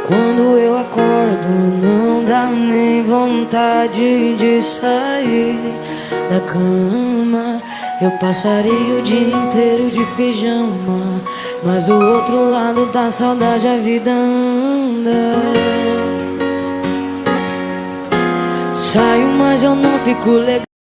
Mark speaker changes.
Speaker 1: Quando eu acordo, não dá nem vontade de sair da cama. Eu passaria o dia inteiro de pijama, mas do outro lado da saudade a vida anda. Saio, mas eu não fico legal.